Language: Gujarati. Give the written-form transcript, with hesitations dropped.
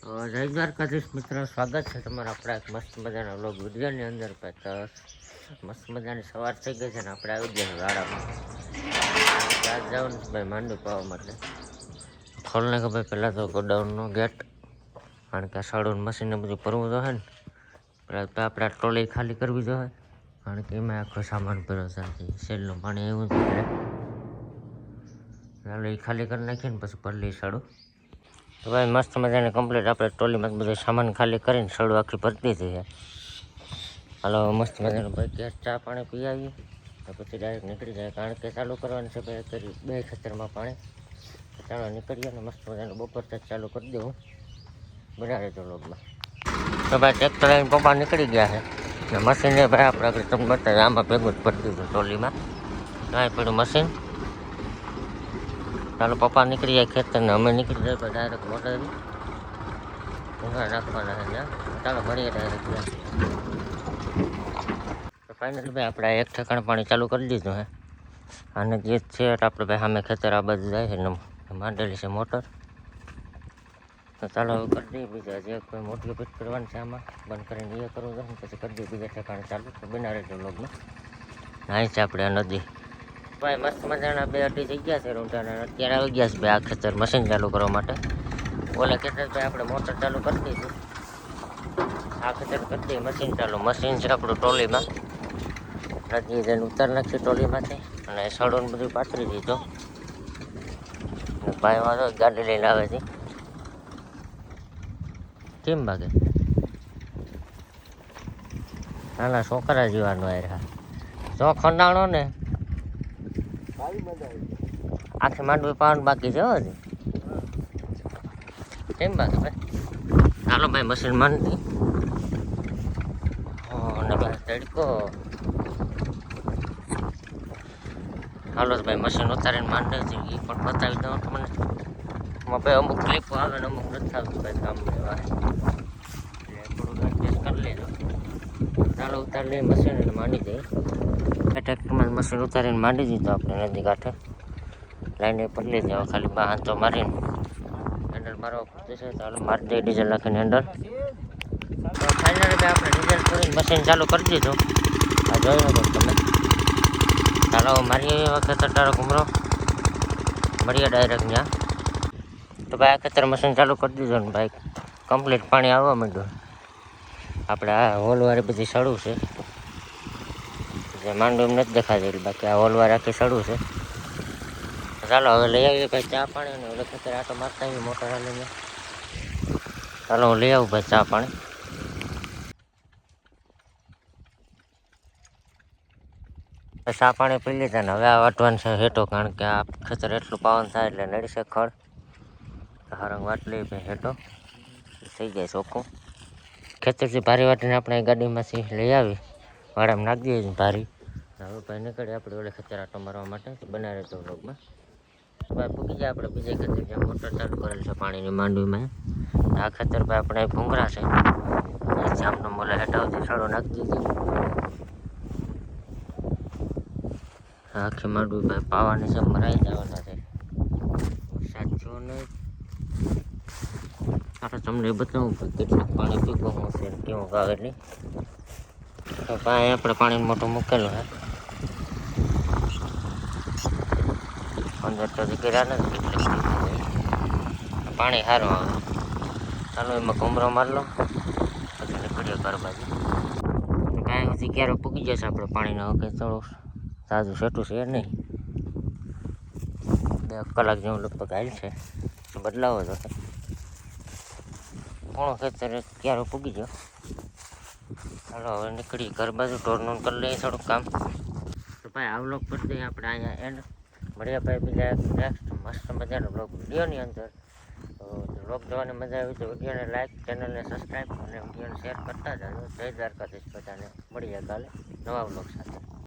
જય દ્વારકાધીશ મિત્રો, સ્વાગત છે તમારા આપણા એક મસ્ત મજાના વ્લોગ વિડીયોની અંદર. તો મસ્ત મજાની સવાર થઈ ગઈ છે ને આપણે આવી ગયા ગાડામાં. આજ જવાનું છે ભાઈ માંડવી પાવા માટે. ખોલને કે ભાઈ પહેલાં તો ગોડાઉનનો ગેટ, કારણ કે આ સાડું મશીનને બધું ભરવું જોઈએ ને. પહેલાં તો આપણે આ ટ્રોલી ખાલી કરવી જોઈએ, કારણ કે એમાં આખો સામાન ભર્યો છે. સેલનું પાણી એવું જ એટલે ચાલો એ ખાલી કરી નાખીએ ને પછી ભરી સાડું. તો ભાઈ મસ્ત મજાને કમ્પ્લીટ આપણે ટ્રોલીમાં બધું સામાન ખાલી કરીને સળું આખી ભરતી દીધી છે. હાલો મસ્ત મજાનું ભાઈ ગેસ ચા પાણી પી આવીએ પછી ડાયરેક્ટ નીકળી જાય, કારણ કે ચાલુ કરવાનું છે ભાઈ કરી 2 ખેતરમાં પાણી. તો ચાલો નીકળીએ ને મસ્ત મજાનું બપોર તક ચાલુ કરી દેવું, બનાવે તો લોગમાં. તો ભાઈ ટ્રેક્ટર લઈને પપ્પા નીકળી ગયા છે ને મશીને ભાઈ આપણે આગળ તમને બતાવે આમાં ભેગું જ ભરી દીધું ટ્રોલીમાં. કાંઈ પડ્યું મશીન. ચાલો પપ્પા નીકળી જાય ખેતરને, અમે નીકળી જાય ડાયરેક્ટ મોટર ઊંઘા નાખવાના છે ત્યાં. ચાલો મળીએ ડાયરેક્ટ ત્યાં. તો ફાઇનલી ભાઈ આપણે એક ઠેકાણે પાણી ચાલુ કરી દીધું હે, અને જે છે આપણે ભાઈ સામે ખેતર આ બાજુ જાય છે ને માંડેલી છે મોટર. તો ચાલો હવે કરી દઈએ બીજા જે કોઈ મોટી ફિટ કરવાની છે આમાં બંધ કરીને એ કરવું છે ને પછી કરી દઈએ બીજા ઠેકાણે ચાલુ. તો બના રહેજો વ્લોગમાં. અહીં છે આપણે આ નદી. ભાઈ મસ્ત મજાના 2-2 થઈ ગયા છે રૂંઢાના. અત્યારે આવી ગયા છે ભાઈ આ ખેતર મશીન ચાલુ કરવા માટે. ઓલા ખેતર ભાઈ આપણે મોટર ચાલુ કરી દીધું, આ ખેતર કરી દઈએ મશીન ચાલુ. મશીન છે આપણું ટ્રોલીમાં, નદી જઈને ઉતાર નાખી ટ્રોલીમાંથી અને સડોને બધું પાથરી દીધું. ભાઈ વાળો ગાડી લઈને આવે છે. કેમ ભાગે નાના છોકરા જીવાનો આવ્યા જો ખંડાણો ને આખી માંડવી પાવાનું બાકી છે હજી. કેમ બાકી ભાઈ ચાલો ભાઈ મશીન માંડી અને ભાઈ તડકો. હાલો ભાઈ મશીન ઉતારીને માંડે છે એ પણ બતાવી દઉં તમને. ભાઈ અમુક ક્લિપો આવે ને અમુક નથી આવતું ભાઈ કામ લેવા, એટલે થોડુંક એડજસ્ટ કરી લેજો. ચાલો ઉતારી લઈએ મશીન અને માંડી દઈએ. ટ્રેક્ટરમાં મશીન ઉતારીને માંડી દીધું આપણે નદી કાંઠે. લાઈને પતલી જાવ ખાલી બહાર તો મારીને હેન્ડલ મારવા પડશે. ચાલો મારી દઈએ ડીઝલ નાખીને હેન્ડલ. તો ફાઇનલી ભાઈ આપણે ડીઝલ પૂરીને મશીન ચાલુ કરી દીધું. આ જોઈ શકો તમે. ચાલો મારી એવા ખેતર ડાયરેક્ટ ઘૂમરો મળીએ ડાયરેક્ટ ત્યાં. તો ભાઈ આ ખેતર મશીન ચાલુ કરી દીધું ને ભાઈ કમ્પ્લીટ પાણી આવવા માંડ્યું. આપણે આ હોલવાળી બધી સડું છે જે માંડવું એમ નથી દેખાતી, બાકી આ હોલવાળી આખી સડું છે. ચાલો હવે લઈ આવીએ ભાઈ ચા પાણી ને ઓલે ખેતર આટો મારતા આવીએ મોટર હાલીને. ચાલો હું લઈ આવું ભાઈ ચા પાણી. ચા પાણી પી લીધા ને હવે આ વાટવાનું છે હેઠો, કારણ કે આ ખેતર એટલું પાવન થાય એટલે નડીશે ખડ. હારંગ વાટ લઈએ ભાઈ હેઠો થઈ જાય ચોખ્ખું. ખેતરથી ભારી વાટીને આપણે ગાડીમાંથી લઈ આવી વાડામાં નાખી દઈએ ભારી. હવે ભાઈ નીકળીએ આપણે ઓલે ખેતર આટો મારવા માટે. બનાવી રહેતો વ્લોગમાં. ભાઈ પૂગી જાય આપણે બીજે ખેતર જ્યાં મોટર ચાલુ કરેલ છે પાણીની માંડવીમાં. આ ખેતર ભાઈ આપણે ભૂંગરા છે, જામનો મોલે હેઠાવથી સડો નાખી દીધી. આખી માંડવી ભાઈ પાવાની છે, મરાઈ જવાના છે. સાચો નહીં ચાલો તમને બતાવું કેટલું પાણી પીવું હું છે કેવું આવે નહીં. તો ભાઈ આપણે પાણી મોટું મૂકેલું હે અંદર તો દીકરા નથી પાણી સારું આવે. ચાલો એમાં ઘૂમરો મારી લો પછી નીકળીએ ઘર બાજુ. કાંઈ સુધી ક્યારે પૂગી જશે આપણે પાણીનો કંઈ થોડું તાજું સેટું છે નહીં. 2 કલાક જેવું લગભગ હાલ છે, બદલાવો તો કોણ ખેતર ક્યારે પૂગી ગયો. ચાલો હવે નીકળીએ ઘર બાજુ, ઢોરનું કરી લઈએ થોડુંક કામ. તો ભાઈ આ વ્લોગ કરી દઈએ આપણે અહીંયા એન્ડ. મળ્યા ભાઈ બીજા નેક્સ્ટ મસ્ત મજાનો વ્લોગ વિડીયોની અંદર. તો વ્લોગ જોવાની મજા આવી તો વિડીયોને લાઈક, ચેનલને સબસ્ક્રાઈબ અને વિડીયોને શેર કરતા જાજો. જય દ્વારકાધીશ બધાને. મળીએ કાલે નવા વ્લોગ સાથે.